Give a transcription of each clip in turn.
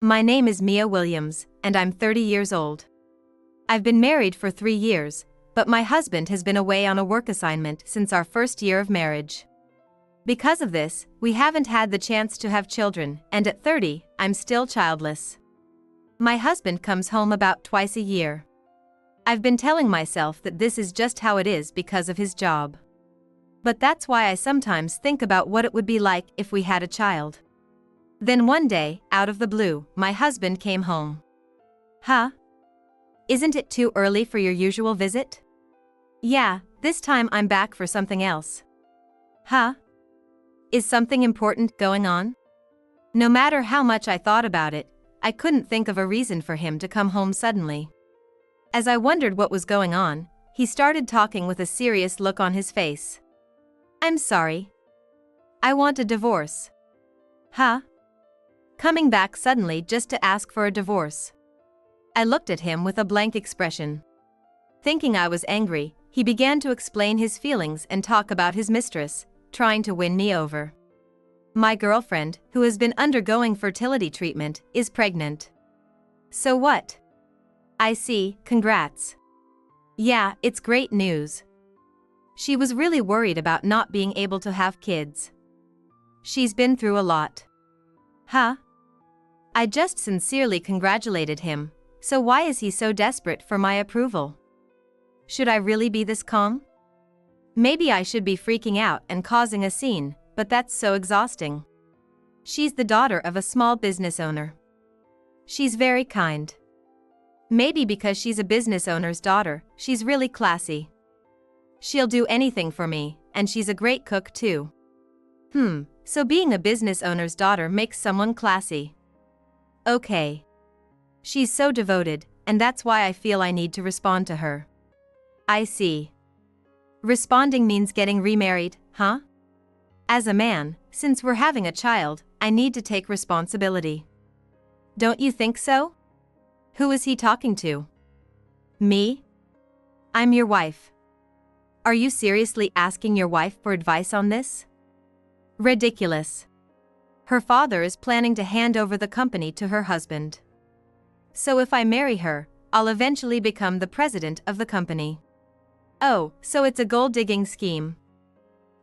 My name is Mia Williams, and I'm 30 years old. I've been married for 3 years, but my husband has been away on a work assignment since our first year of marriage. Because of this, we haven't had the chance to have children, and at 30, I'm still childless. My husband comes home about twice a year. I've been telling myself that this is just how it is because of his job. But that's why I sometimes think about what it would be like if we had a child. Then one day, out of the blue, my husband came home. Huh? Isn't it too early for your usual visit? Yeah, this time I'm back for something else. Huh? Is something important going on? No matter how much I thought about it, I couldn't think of a reason for him to come home suddenly. As I wondered what was going on, he started talking with a serious look on his face. I'm sorry. I want a divorce. Huh? Coming back suddenly just to ask for a divorce. I looked at him with a blank expression. Thinking I was angry, he began to explain his feelings and talk about his mistress, trying to win me over. My girlfriend, who has been undergoing fertility treatment, is pregnant. So what? I see, congrats. Yeah, it's great news. She was really worried about not being able to have kids. She's been through a lot. Huh? I just sincerely congratulated him, so why is he so desperate for my approval? Should I really be this calm? Maybe I should be freaking out and causing a scene, but that's so exhausting. She's the daughter of a small business owner. She's very kind. Maybe because she's a business owner's daughter, she's really classy. She'll do anything for me, and she's a great cook too. So being a business owner's daughter makes someone classy. Okay. She's so devoted, and that's why I feel I need to respond to her. I see. Responding means getting remarried, huh? As a man, since we're having a child, I need to take responsibility. Don't you think so? Who is he talking to? Me? I'm your wife. Are you seriously asking your wife for advice on this? Ridiculous. Her father is planning to hand over the company to her husband. So if I marry her, I'll eventually become the president of the company. Oh, so it's a gold-digging scheme.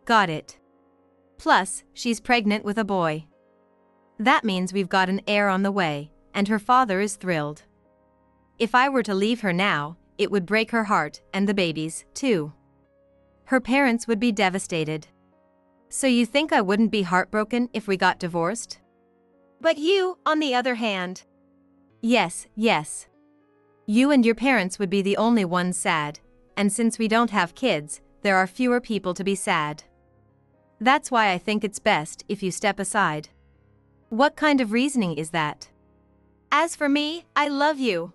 Got it. Plus, she's pregnant with a boy. That means we've got an heir on the way, and her father is thrilled. If I were to leave her now, it would break her heart, and the baby's, too. Her parents would be devastated. So you think I wouldn't be heartbroken if we got divorced? But you, on the other hand. Yes. You and your parents would be the only ones sad, and since we don't have kids, there are fewer people to be sad. That's why I think it's best if you step aside. What kind of reasoning is that? As for me, I love you.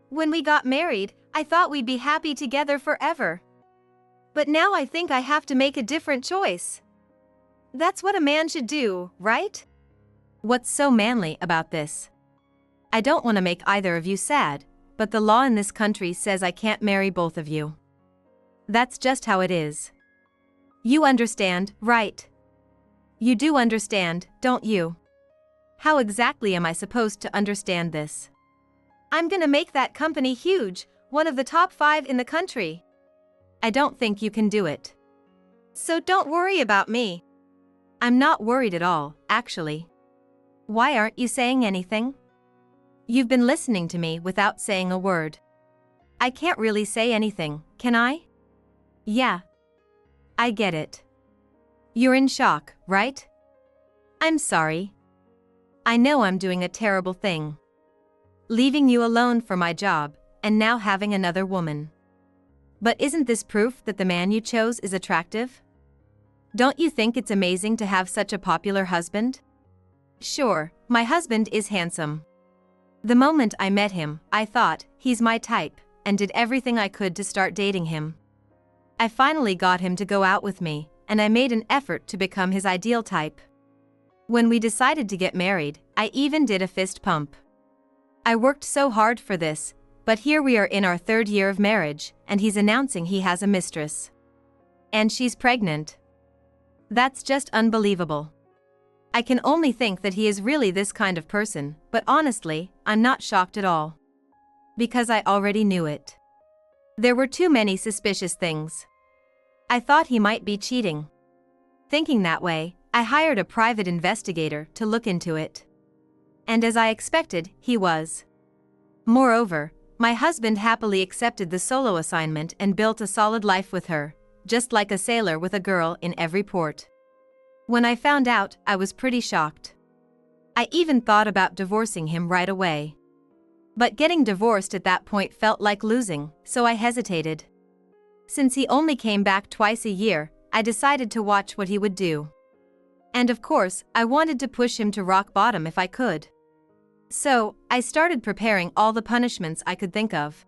When we got married, I thought we'd be happy together forever. But now I think I have to make a different choice. That's what a man should do, right? What's so manly about this? I don't want to make either of you sad, but the law in this country says I can't marry both of you. That's just how it is. You understand, right? You do understand, don't you? How exactly am I supposed to understand this? I'm gonna make that company huge, one of the top 5 in the country. I don't think you can do it. So don't worry about me. I'm not worried at all, actually. Why aren't you saying anything? You've been listening to me without saying a word. I can't really say anything, can I? Yeah. I get it. You're in shock, right? I'm sorry. I know I'm doing a terrible thing. Leaving you alone for my job, and now having another woman. But isn't this proof that the man you chose is attractive? Don't you think it's amazing to have such a popular husband? Sure, my husband is handsome. The moment I met him, I thought, he's my type, and did everything I could to start dating him. I finally got him to go out with me, and I made an effort to become his ideal type. When we decided to get married, I even did a fist pump. I worked so hard for this, but here we are in our 3rd year of marriage, and he's announcing he has a mistress. And she's pregnant. That's just unbelievable. I can only think that he is really this kind of person, but honestly, I'm not shocked at all. Because I already knew it. There were too many suspicious things. I thought he might be cheating. Thinking that way, I hired a private investigator to look into it. And as I expected, he was. Moreover, my husband happily accepted the solo assignment and built a solid life with her, just like a sailor with a girl in every port. When I found out, I was pretty shocked. I even thought about divorcing him right away. But getting divorced at that point felt like losing, so I hesitated. Since he only came back twice a year, I decided to watch what he would do. And of course, I wanted to push him to rock bottom if I could. So, I started preparing all the punishments I could think of.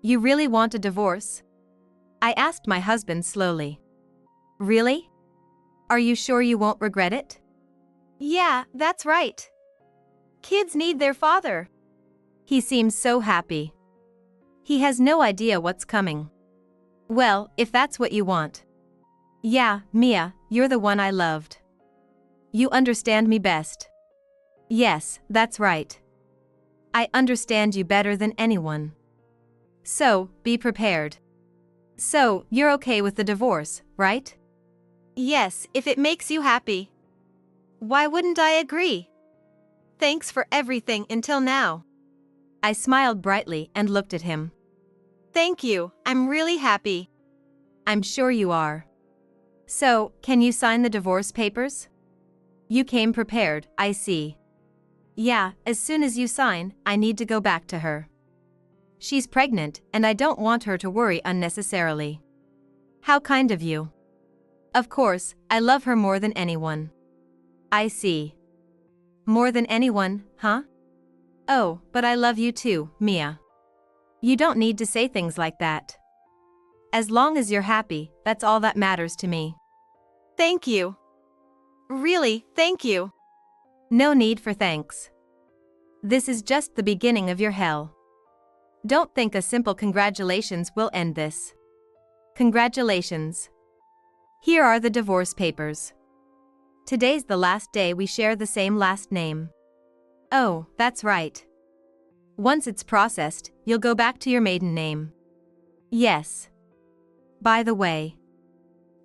You really want a divorce? I asked my husband slowly. Really? Are you sure you won't regret it? Yeah, that's right. Kids need their father. He seems so happy. He has no idea what's coming. Well, if that's what you want. Yeah, Mia, you're the one I loved. You understand me best. Yes, that's right. I understand you better than anyone. So, be prepared. So, you're okay with the divorce, right? Yes, if it makes you happy. Why wouldn't I agree? Thanks for everything until now. I smiled brightly and looked at him. Thank you, I'm really happy. I'm sure you are. So, can you sign the divorce papers? You came prepared, I see. Yeah, as soon as you sign, I need to go back to her. She's pregnant, and I don't want her to worry unnecessarily. How kind of you. Of course, I love her more than anyone. I see. More than anyone, huh? Oh, but I love you too, Mia. You don't need to say things like that. As long as you're happy, that's all that matters to me. Thank you. Really, thank you. No need for thanks. This is just the beginning of your hell. Don't think a simple congratulations will end this. Congratulations. Here are the divorce papers. Today's the last day we share the same last name. Oh, that's right. Once it's processed, you'll go back to your maiden name. Yes. By the way,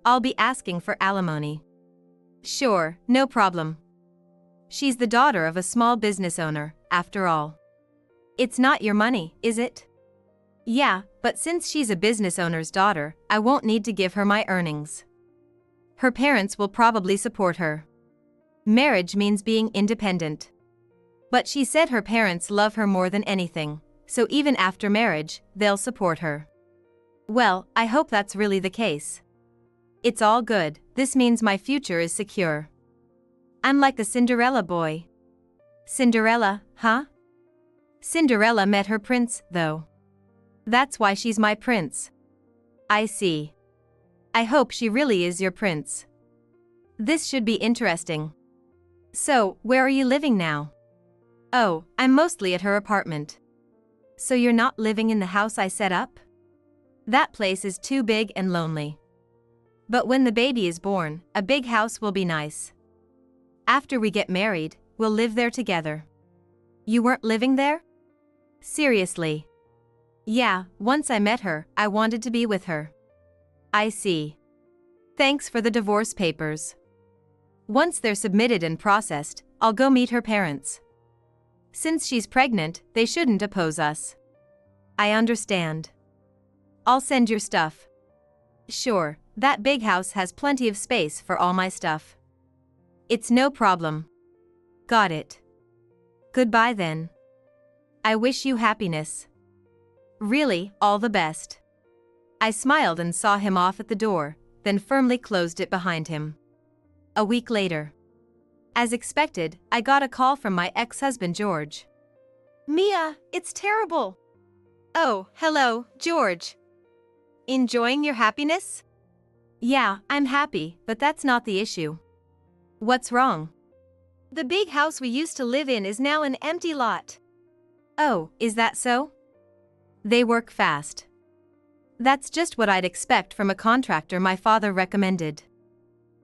I'll be asking for alimony. Sure, no problem. She's the daughter of a small business owner, after all. It's not your money, is it? Yeah, but since she's a business owner's daughter, I won't need to give her my earnings. Her parents will probably support her. Marriage means being independent. But she said her parents love her more than anything, so even after marriage, they'll support her. Well, I hope that's really the case. It's all good, this means my future is secure. I'm like a Cinderella boy. Cinderella, huh? Cinderella met her prince, though. That's why she's my prince. I see. I hope she really is your prince. This should be interesting. So, where are you living now? Oh, I'm mostly at her apartment. So you're not living in the house I set up? That place is too big and lonely. But when the baby is born, a big house will be nice. After we get married, we'll live there together. You weren't living there? Seriously? Yeah, once I met her, I wanted to be with her. I see. Thanks for the divorce papers. Once they're submitted and processed, I'll go meet her parents. Since she's pregnant, they shouldn't oppose us. I understand. I'll send your stuff. Sure, that big house has plenty of space for all my stuff. It's no problem. Got it. Goodbye then. I wish you happiness. Really, all the best. I smiled and saw him off at the door, then firmly closed it behind him. A week later. As expected, I got a call from my ex-husband George. Mia, it's terrible. Oh, hello, George. Enjoying your happiness? Yeah, I'm happy, but that's not the issue. What's wrong? The big house we used to live in is now an empty lot. Oh, is that so? They work fast. That's just what I'd expect from a contractor my father recommended.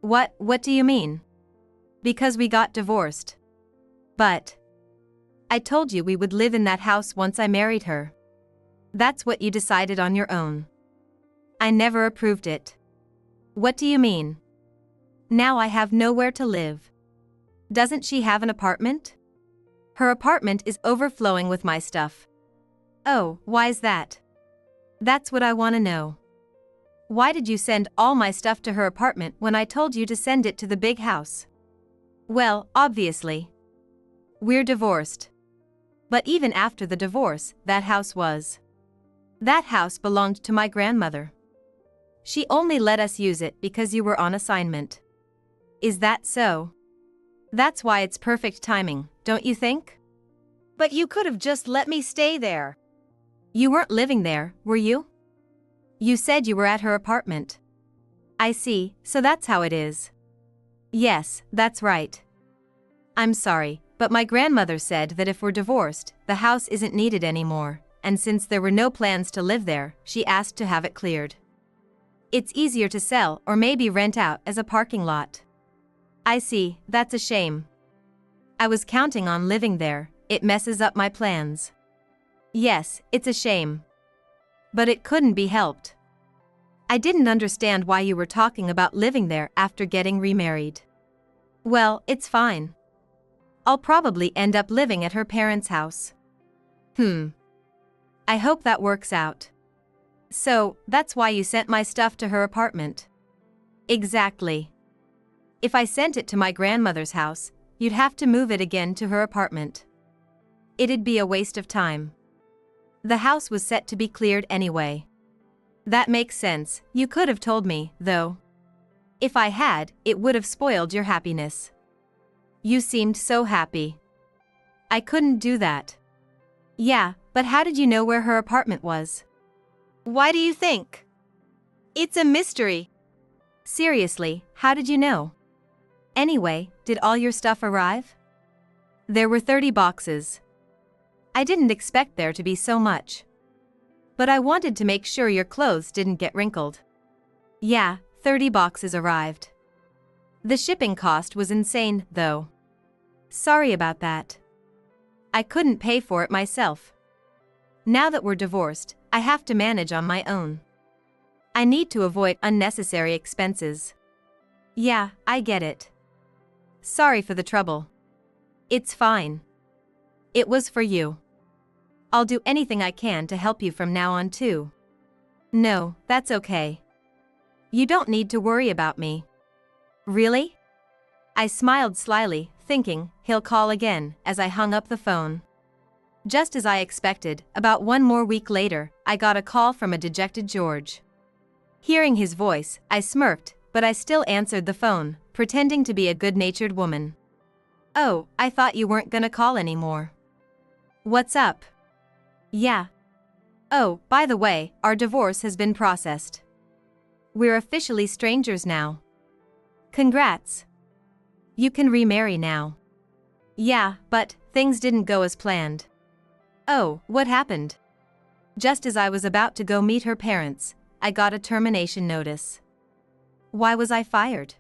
What do you mean? Because we got divorced. But I told you we would live in that house once I married her. That's what you decided on your own. I never approved it. What do you mean? Now I have nowhere to live. Doesn't she have an apartment? Her apartment is overflowing with my stuff. Oh, why's that? That's what I want to know. Why did you send all my stuff to her apartment when I told you to send it to the big house? Well, obviously. We're divorced. But even after the divorce, that house belonged to my grandmother. She only let us use it because you were on assignment. Is that so? That's why it's perfect timing, don't you think? But you could have just let me stay there. You weren't living there, were you? You said you were at her apartment. I see, so that's how it is. Yes, that's right. I'm sorry, but my grandmother said that if we're divorced, the house isn't needed anymore, and since there were no plans to live there, she asked to have it cleared. It's easier to sell or maybe rent out as a parking lot. I see, that's a shame. I was counting on living there, it messes up my plans. Yes, it's a shame. But it couldn't be helped. I didn't understand why you were talking about living there after getting remarried. Well, it's fine. I'll probably end up living at her parents' house. I hope that works out. So, that's why you sent my stuff to her apartment? Exactly. If I sent it to my grandmother's house, you'd have to move it again to her apartment. It'd be a waste of time. The house was set to be cleared anyway. That makes sense, you could have told me, though. If I had, it would have spoiled your happiness. You seemed so happy. I couldn't do that. Yeah, but how did you know where her apartment was? Why do you think? It's a mystery. Seriously, how did you know? Anyway, did all your stuff arrive? There were 30 boxes. I didn't expect there to be so much. But I wanted to make sure your clothes didn't get wrinkled. Yeah, 30 boxes arrived. The shipping cost was insane, though. Sorry about that. I couldn't pay for it myself. Now that we're divorced, I have to manage on my own. I need to avoid unnecessary expenses. Yeah, I get it. Sorry for the trouble. It's fine. It was for you. I'll do anything I can to help you from now on too. No, that's okay. You don't need to worry about me. Really? I smiled slyly, thinking, he'll call again, as I hung up the phone. Just as I expected, about one more week later, I got a call from a dejected George. Hearing his voice, I smirked, but I still answered the phone, pretending to be a good-natured woman. Oh, I thought you weren't gonna call anymore. What's up? Yeah. Oh, by the way, our divorce has been processed. We're officially strangers now. Congrats. You can remarry now. Yeah, but things didn't go as planned. Oh, what happened? Just as I was about to go meet her parents, I got a termination notice. Why was I fired?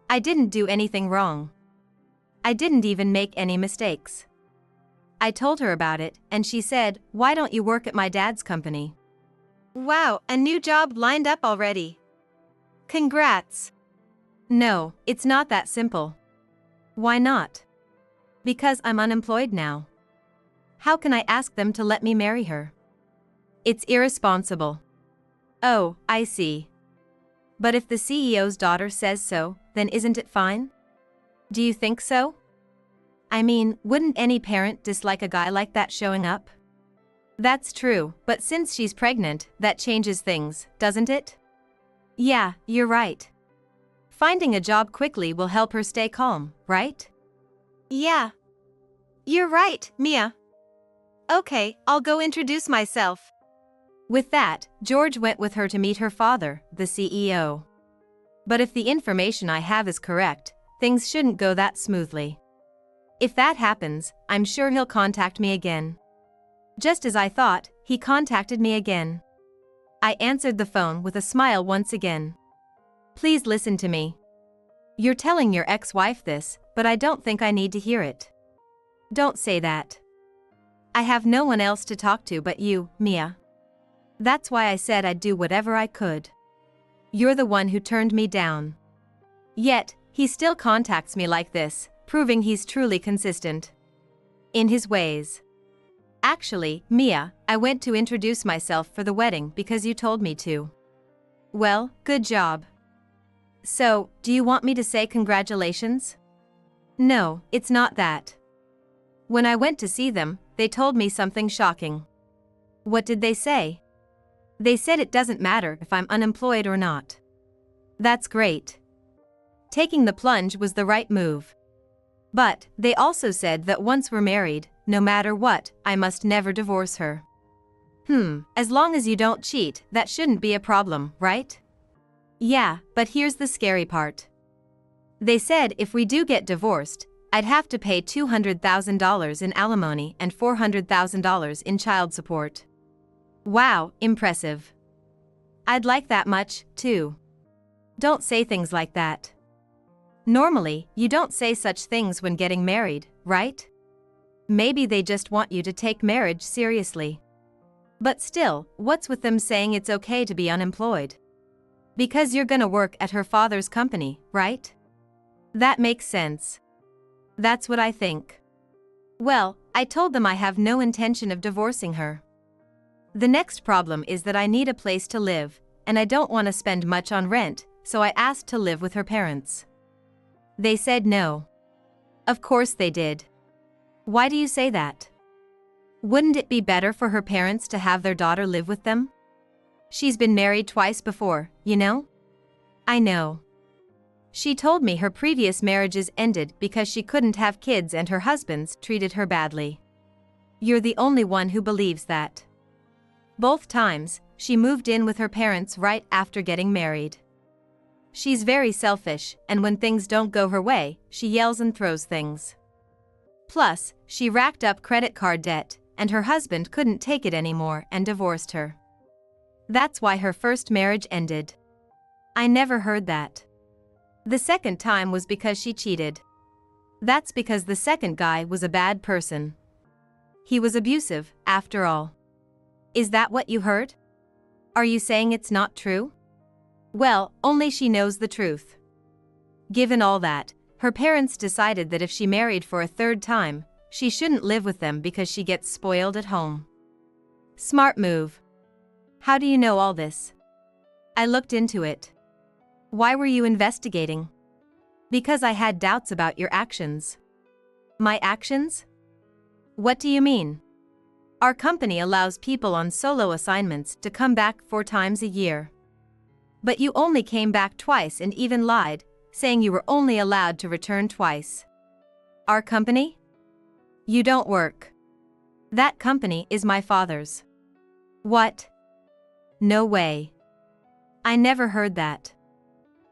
I didn't do anything wrong. I didn't even make any mistakes. I told her about it, and she said, "Why don't you work at my dad's company?" Wow, a new job lined up already. Congrats. No, it's not that simple. Why not? Because I'm unemployed now. How can I ask them to let me marry her? It's irresponsible. Oh, I see. But if the CEO's daughter says so, then isn't it fine? Do you think so? I mean, wouldn't any parent dislike a guy like that showing up? That's true, but since she's pregnant, that changes things, doesn't it? Yeah, you're right. Finding a job quickly will help her stay calm, right? Yeah. You're right, Mia. Okay, I'll go introduce myself. With that, George went with her to meet her father, the CEO. But if the information I have is correct, things shouldn't go that smoothly. If that happens, I'm sure he'll contact me again. Just as I thought, he contacted me again. I answered the phone with a smile once again. Please listen to me. You're telling your ex-wife this, but I don't think I need to hear it. Don't say that. I have no one else to talk to but you, Mia. That's why I said I'd do whatever I could. You're the one who turned me down. Yet, he still contacts me like this, proving he's truly consistent in his ways. Actually, Mia, I went to introduce myself for the wedding because you told me to. Well, good job. So, do you want me to say congratulations? No, it's not that. When I went to see them, they told me something shocking. What did they say? They said it doesn't matter if I'm unemployed or not. That's great. Taking the plunge was the right move. But, they also said that once we're married, no matter what, I must never divorce her. As long as you don't cheat, that shouldn't be a problem, right? Yeah, but here's the scary part. They said if we do get divorced, I'd have to pay $200,000 in alimony and $400,000 in child support. Wow, impressive. I'd like that much, too. Don't say things like that. Normally, you don't say such things when getting married, right? Maybe they just want you to take marriage seriously. But still, what's with them saying it's okay to be unemployed? Because you're gonna work at her father's company, right? That makes sense. That's what I think. Well, I told them I have no intention of divorcing her. The next problem is that I need a place to live, and I don't want to spend much on rent, so I asked to live with her parents. They said no. Of course they did. Why do you say that? Wouldn't it be better for her parents to have their daughter live with them? She's been married twice before, you know? I know. She told me her previous marriages ended because she couldn't have kids and her husbands treated her badly. You're the only one who believes that. Both times, she moved in with her parents right after getting married. She's very selfish, and when things don't go her way, she yells and throws things. Plus, she racked up credit card debt, and her husband couldn't take it anymore and divorced her. That's why her first marriage ended. I never heard that. The second time was because she cheated. That's because the second guy was a bad person. He was abusive, after all. Is that what you heard? Are you saying it's not true? Well, only she knows the truth. Given all that, her parents decided that if she married for a third time, she shouldn't live with them because she gets spoiled at home. Smart move. How do you know all this? I looked into it. Why were you investigating? Because I had doubts about your actions. My actions? What do you mean? Our company allows people on solo assignments to come back 4 times a year. But you only came back twice and even lied, saying you were only allowed to return twice. Our company? You don't work. That company is my father's. What? No way. I never heard that.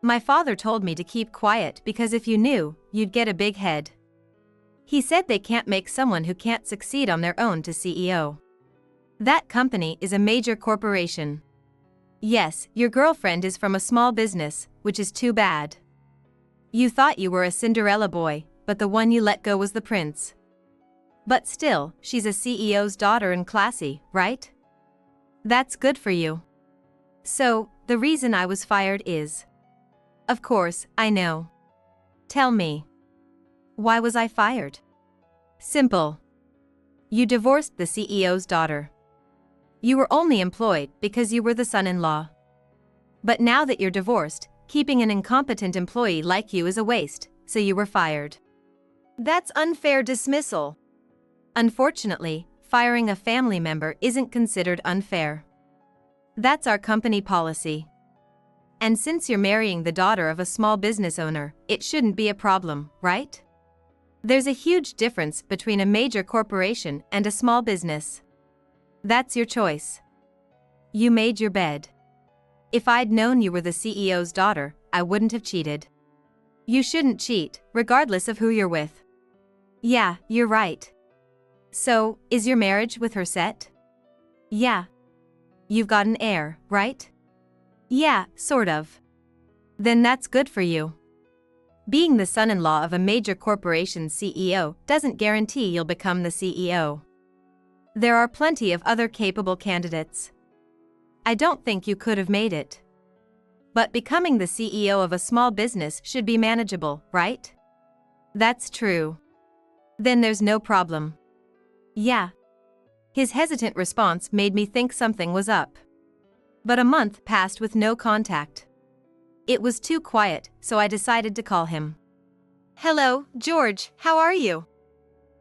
My father told me to keep quiet because if you knew, you'd get a big head. He said they can't make someone who can't succeed on their own to CEO. That company is a major corporation. Yes, your girlfriend is from a small business, which is too bad. You thought you were a Cinderella boy, but the one you let go was the prince. But still, she's a CEO's daughter and classy, right? That's good for you. So, the reason I was fired is... Of course, I know. Tell me. Why was I fired? Simple. You divorced the CEO's daughter. You were only employed because you were the son-in-law. But now that you're divorced, keeping an incompetent employee like you is a waste, so you were fired. That's unfair dismissal. Unfortunately, firing a family member isn't considered unfair. That's our company policy. And since you're marrying the daughter of a small business owner, it shouldn't be a problem, right? There's a huge difference between a major corporation and a small business. That's your choice. You made your bed. If I'd known you were the CEO's daughter, I wouldn't have cheated. You shouldn't cheat, regardless of who you're with. Yeah, you're right. So, is your marriage with her set? Yeah. You've got an heir, right? Yeah, sort of. Then that's good for you. Being the son-in-law of a major corporation's CEO doesn't guarantee you'll become the CEO. There are plenty of other capable candidates. I don't think you could have made it. But becoming the CEO of a small business should be manageable, right? That's true. Then there's no problem. Yeah. His hesitant response made me think something was up. But a month passed with no contact. It was too quiet, so I decided to call him. Hello, George, how are you?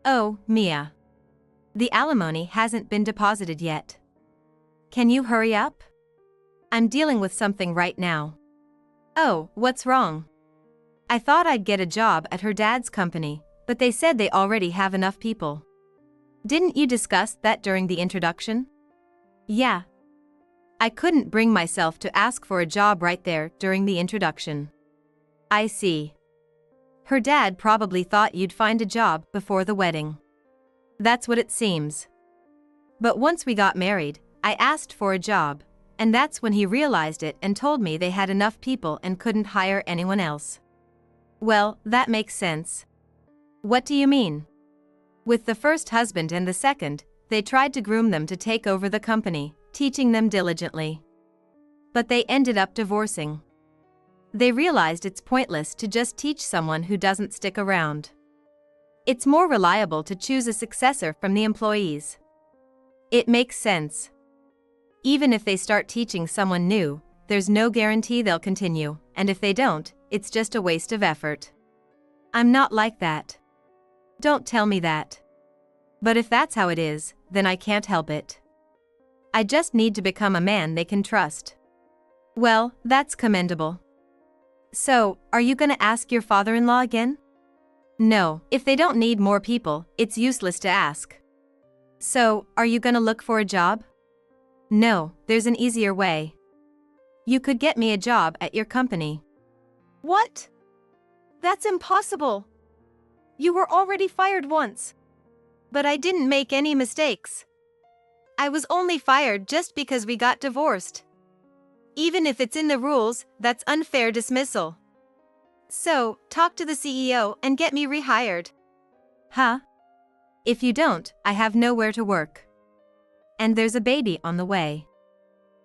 Oh, Mia. The alimony hasn't been deposited yet. Can you hurry up? I'm dealing with something right now. Oh, what's wrong? I thought I'd get a job at her dad's company, but they said they already have enough people. Didn't you discuss that during the introduction? Yeah. I couldn't bring myself to ask for a job right there during the introduction. I see. Her dad probably thought you'd find a job before the wedding. That's what it seems. But once we got married, I asked for a job, and that's when he realized it and told me they had enough people and couldn't hire anyone else. Well, that makes sense. What do you mean? With the first husband and the second, they tried to groom them to take over the company, teaching them diligently. But they ended up divorcing. They realized it's pointless to just teach someone who doesn't stick around. It's more reliable to choose a successor from the employees. It makes sense. Even if they start teaching someone new, there's no guarantee they'll continue, and if they don't, it's just a waste of effort. I'm not like that. Don't tell me that. But if that's how it is, then I can't help it. I just need to become a man they can trust. Well, that's commendable. So, are you gonna ask your father-in-law again? No, if they don't need more people, it's useless to ask. So, are you gonna look for a job? No, there's an easier way. You could get me a job at your company. What? That's impossible. You were already fired once. But I didn't make any mistakes. I was only fired just because we got divorced. Even if it's in the rules, that's unfair dismissal. So, talk to the CEO and get me rehired. Huh? If you don't, I have nowhere to work. And there's a baby on the way.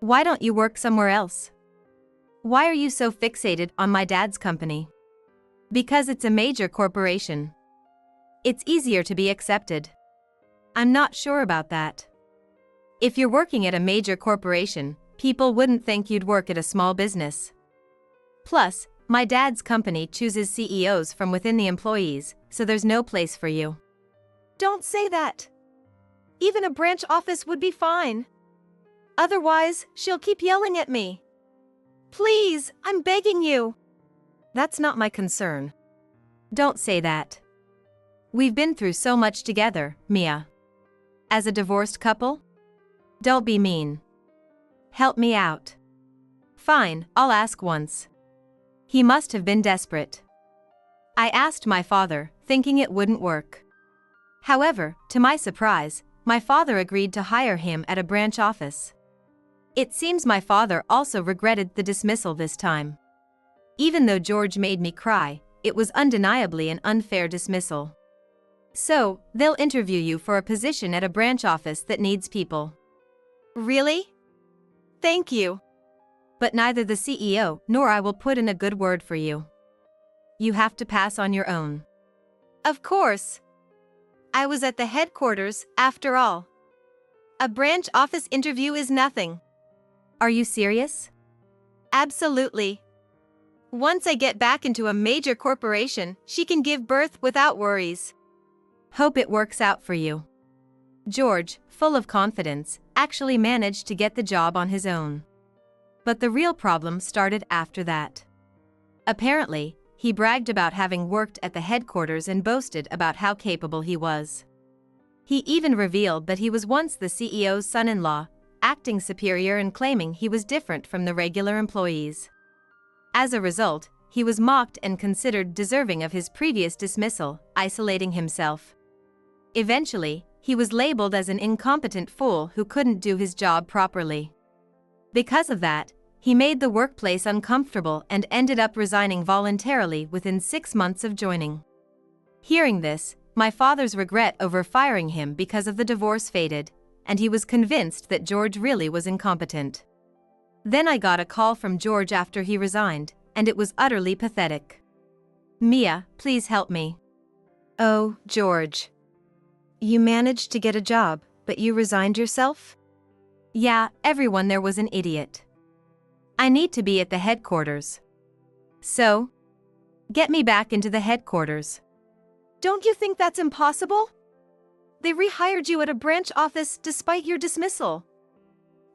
Why don't you work somewhere else? Why are you so fixated on my dad's company? Because it's a major corporation. It's easier to be accepted. I'm not sure about that. If you're working at a major corporation, people wouldn't think you'd work at a small business. Plus, my dad's company chooses CEOs from within the employees, so there's no place for you. Don't say that. Even a branch office would be fine. Otherwise, she'll keep yelling at me. Please, I'm begging you. That's not my concern. Don't say that. We've been through so much together, Mia. As a divorced couple? Don't be mean. Help me out. Fine, I'll ask once. He must have been desperate. I asked my father, thinking it wouldn't work. However, to my surprise, my father agreed to hire him at a branch office. It seems my father also regretted the dismissal this time. Even though George made me cry, it was undeniably an unfair dismissal. So, they'll interview you for a position at a branch office that needs people. Really? Thank you. But neither the CEO nor I will put in a good word for you. You have to pass on your own. Of course. I was at the headquarters, after all. A branch office interview is nothing. Are you serious? Absolutely. Once I get back into a major corporation, she can give birth without worries. Hope it works out for you. George, full of confidence, actually managed to get the job on his own. But the real problem started after that. Apparently, he bragged about having worked at the headquarters and boasted about how capable he was. He even revealed that he was once the CEO's son-in-law, acting superior and claiming he was different from the regular employees. As a result, he was mocked and considered deserving of his previous dismissal, isolating himself. Eventually, he was labeled as an incompetent fool who couldn't do his job properly. Because of that, He made the workplace uncomfortable and ended up resigning voluntarily within 6 months of joining. Hearing this, my father's regret over firing him because of the divorce faded, and he was convinced that George really was incompetent. Then I got a call from George after he resigned, and it was utterly pathetic. "Mia, please help me." "Oh, George. You managed to get a job, but you resigned yourself?" "Yeah, everyone there was an idiot. I need to be at the headquarters." "So? Get me back into the headquarters." "Don't you think that's impossible? They rehired you at a branch office despite your dismissal.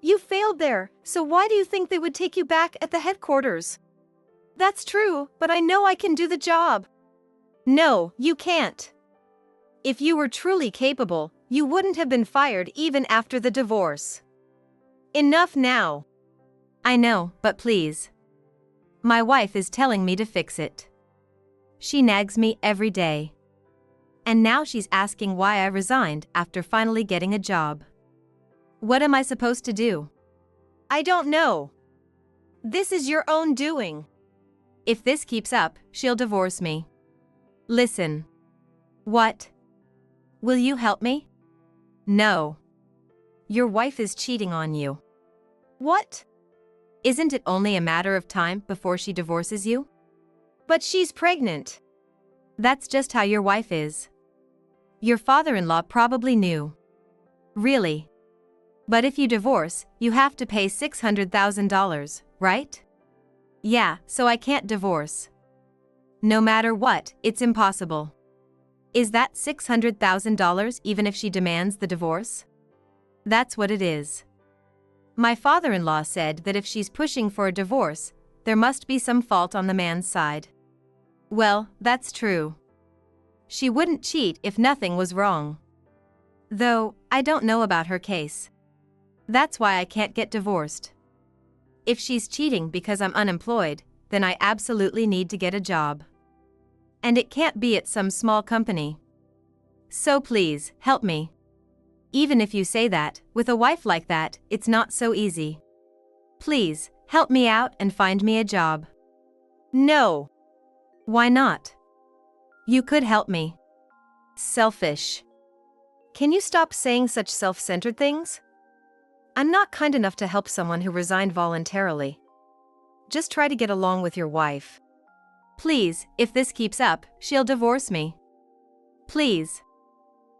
You failed there, so why do you think they would take you back at the headquarters?" "That's true, but I know I can do the job." "No, you can't. If you were truly capable, you wouldn't have been fired even after the divorce." "Enough now." "I know, but please. My wife is telling me to fix it. She nags me every day. And now she's asking why I resigned after finally getting a job. What am I supposed to do?" "I don't know. This is your own doing." "If this keeps up, she'll divorce me." "Listen." "What?" "Will you help me?" "No. Your wife is cheating on you." "What?" "Isn't it only a matter of time before she divorces you?" "But she's pregnant." "That's just how your wife is. Your father-in-law probably knew." "Really? But if you divorce, you have to pay $600,000, right?" "Yeah, so I can't divorce. No matter what, it's impossible." "Is that $600,000 even if she demands the divorce?" "That's what it is. My father-in-law said that if she's pushing for a divorce, there must be some fault on the man's side." "Well, that's true. She wouldn't cheat if nothing was wrong. Though, I don't know about her case. That's why I can't get divorced. If she's cheating because I'm unemployed, then I absolutely need to get a job. And it can't be at some small company. So please, help me. Even if you say that, with a wife like that, it's not so easy. Please, help me out and find me a job." "No." "Why not? You could help me." "Selfish. Can you stop saying such self-centered things? I'm not kind enough to help someone who resigned voluntarily. Just try to get along with your wife. Please, if this keeps up, she'll divorce me. Please."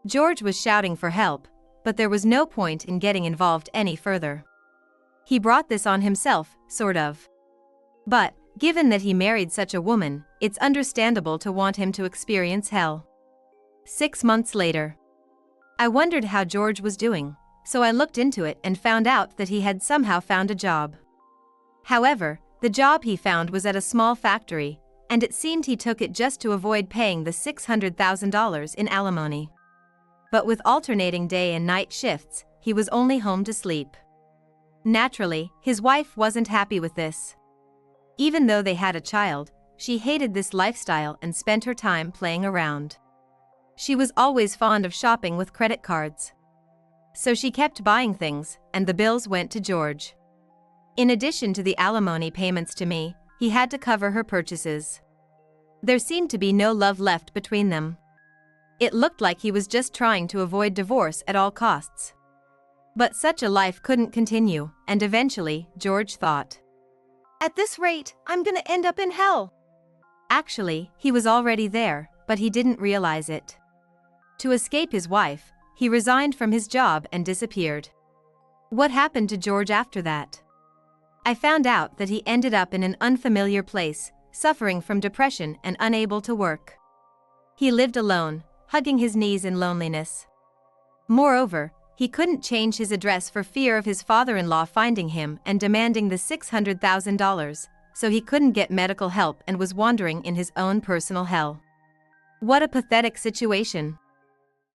George was shouting for help, but there was no point in getting involved any further. He brought this on himself, sort of. But, given that he married such a woman, it's understandable to want him to experience hell. 6 months later. I wondered how George was doing, so I looked into it and found out that he had somehow found a job. However, the job he found was at a small factory, and it seemed he took it just to avoid paying the $600,000 in alimony. But with alternating day and night shifts, he was only home to sleep. Naturally, his wife wasn't happy with this. Even though they had a child, she hated this lifestyle and spent her time playing around. She was always fond of shopping with credit cards. So she kept buying things, and the bills went to George. In addition to the alimony payments to me, he had to cover her purchases. There seemed to be no love left between them. It looked like he was just trying to avoid divorce at all costs. But such a life couldn't continue, and eventually, George thought, "At this rate, I'm gonna end up in hell." Actually, he was already there, but he didn't realize it. To escape his wife, he resigned from his job and disappeared. What happened to George after that? I found out that he ended up in an unfamiliar place, suffering from depression and unable to work. He lived alone, hugging his knees in loneliness. Moreover, he couldn't change his address for fear of his father-in-law finding him and demanding the $600,000, so he couldn't get medical help and was wandering in his own personal hell. What a pathetic situation.